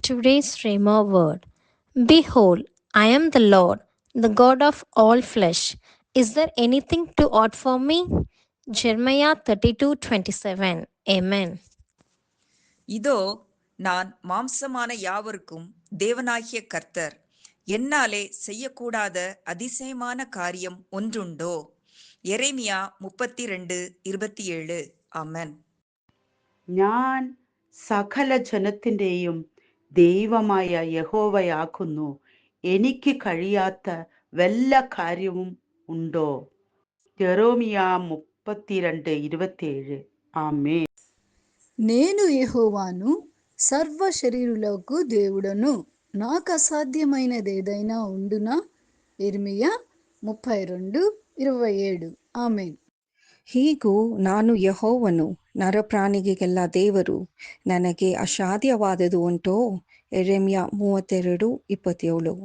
Today's Rhema word. Behold, I am the Lord, the God of all flesh. Is there anything too odd for me? Jeremiah 32:27. Amen. இதோ நான் மாம்சமான யாவருக்கும் தேவனாகிய கர்த்தர். என்னாலே செய்யக்கூடாத அதிசயமான காரியம் ஒன்றுண்டோ? எரேமியா 32:27. ആമേൻ. ഞാൻ സകല ജനത്തിൻ്റെയും ദൈവമായ യഹോവയാകുന്നു. എനിക്ക് കഴിയാത്ത വല്ല കാര്യവും ഉണ്ടോ? യെരേമിയ 32:27. ఆమేన్. నేను యెహోవాను, సర్వ శరీరులకు దేవుడను. నాకు అసాధ్యమైనదేదైనా ఉండునా? ఇర్మియా 32:27. ఆమెన్. ಹೀಗೂ ನಾನು ಯೆಹೋವನು, ನರಪ್ರಾಣಿಗೆಲ್ಲ ದೇವರು. ನನಗೆ ಅಸಾಧ್ಯವಾದದು ಉಂಟೋ? ಯೆರೆಮೀಯ 32:27.